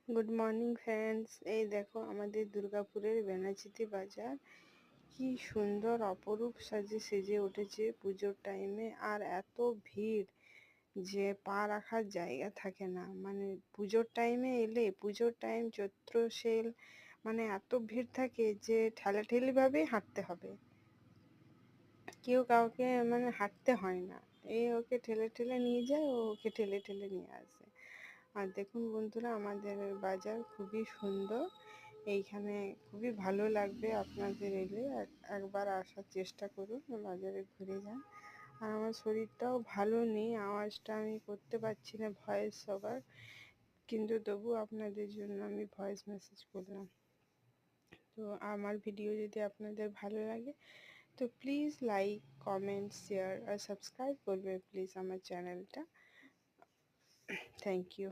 Good morning friends. এই দেখো আমাদের দুর্গাপুরের বেনাচিতি বাজার কি সুন্দর অপরূপ সাজে সেজে উঠেছে পুজোর টাইমে। আর এত ভিড় যে পা রাখার জায়গা থাকে না। মানে পুজোর টাইমে এলে, পুজোর টাইম চৈত্র সেল, মানে এত ভিড় থাকে যে ঠেলাঠেলিভাবেই হাঁটতে হবে, কেউ কাউকে মানে হাঁটতে হয় না। এই ওকে ঠেলে ঠেলে নিয়ে যায়, ও ওকে ঠেলে ঠেলে নিয়ে আসে। আর দেখুন বন্ধুরা, আমাদের বাজার খুবই সুন্দর। এইখানে খুবই ভালো লাগবে আপনাদের এলে। একবার আসার চেষ্টা করুন, বাজারে ঘুরে যান। আর আমার শরীরটাও ভালো নেই, আওয়াজটা আমি করতে পারছি না ভয়েস সবার, কিন্তু তবু আপনাদের জন্য আমি ভয়েস মেসেজ করলাম। তো আমার ভিডিও যদি আপনাদের ভালো লাগে তো প্লিজ লাইক, কমেন্ট, শেয়ার আর সাবস্ক্রাইব করবে প্লিজ আমার চ্যানেলটা। Thank you.